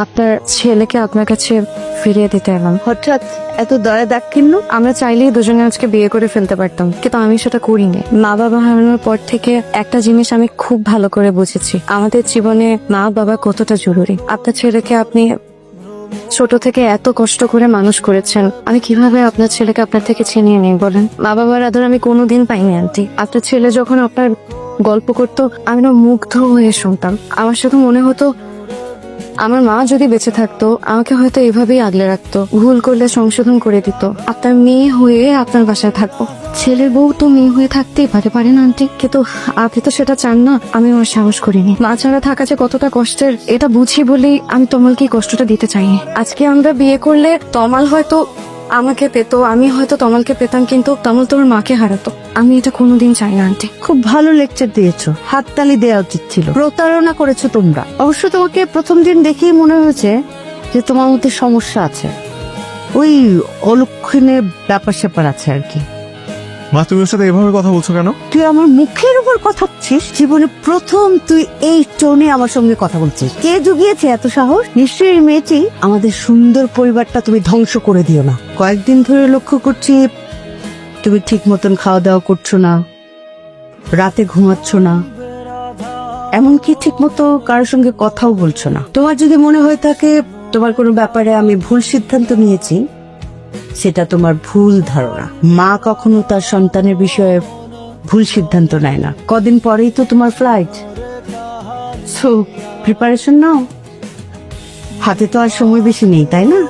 আপনার ছেলেকে আপনার কাছে ফিরিয়ে দিতে এলাম। হঠাৎ এত দয়া দাক্ষিণ্য? আমরা চাইলেই দুজনে আজকে বিয়ে করে ফেলতে পারতাম, কিন্তু আমি সেটা করিনি। মা বাবা হারানোর পর থেকে একটা জিনিস আমি খুব ভালো করে বুঝেছি, আমাদের জীবনে মা বাবা কতটা জরুরি। আপনার ছেলেকে আপনি ছোট থেকে এত কষ্ট করে মানুষ করেছেন, আমি কিভাবে আপনার ছেলেকে আপনার থেকে ছিনিয়ে নিই বলেন? মা বাবার আদর আমি কোনোদিন পাইনি আন্টি। আপনার ছেলে যখন আপনার গল্প করতো আমি না মুগ্ধ হয়ে শুনতাম। আমার শুধু মনে হতো আমার মা যদি বেঁচে থাকতো আমাকে হয়তো এভাবেই আগলে রাখতো, ভুল করলে সংশোধন করে দিত। আপনার মেয়ে হয়ে আপনার বাসায় থাকবো, ছেলের বউ তো মেয়ে হয়ে থাকতেই পারে না আন্টি? কিন্তু আপনি তো সেটা চান না। আমি আমার সাহস করিনি। মা ছাড়া থাকা যে কতটা কষ্টের এটা বুঝি বলেই আমি তমালকে এই কষ্টটা দিতে চাইনি। আজকে আমরা বিয়ে করলে তমাল হয়তো আমাকে পেত, আমি হয়তো তমালকে পেতাম, কিন্তু তমাল তোমার মাকে হারাতো। আমি এটা কোনোদিন চাই না আন্টি। খুব ভালো লেকচার দিয়েছো, হাততালি দেওয়া উচিত ছিল। প্রতারণা করেছো তোমরা। অবশ্য তোমাকে প্রথম দিন দেখেই মনে হয়েছে যে তোমার মধ্যে সমস্যা আছে, ওই অলক্ষণে ব্যাপার স্যাপার আছে আর কি। মা, তুমি ওর সাথে এভাবে কথা বলছো কেন? তুই আমার মুখের উপর কথা বলছিস? জীবনে প্রথম তুই এই টোনে আমার সঙ্গে কথা বলছিস। কে জুগিয়েছে এত সাহস? নিশ্চয়ই এই মেয়েটি। আমাদের সুন্দর পরিবারটা তুমি ধ্বংস করে দিও না। কয়েকদিন ধরে লক্ষ্য করছি তুমি ঠিক মতন খাওয়া দাওয়া করছো না, রাতে ঘুমাচ্ছ না, এমনকি ঠিক মতো কারোর সঙ্গে কথাও বলছো না। তোমার যদি মনে হয়ে থাকে তোমার কোনো ব্যাপারে আমি ভুল সিদ্ধান্ত নিয়েছি, সেটা তোমার ভুল ধারণা। মা কখনো তার সন্তানের বিষয়ে ভুল সিদ্ধান্ত নেয় না। কদিন পরেই তো তোমার ফ্লাইট, সো প্রিপারেশন নাও। হাতে তো আর সময় বেশি নেই, তাই না?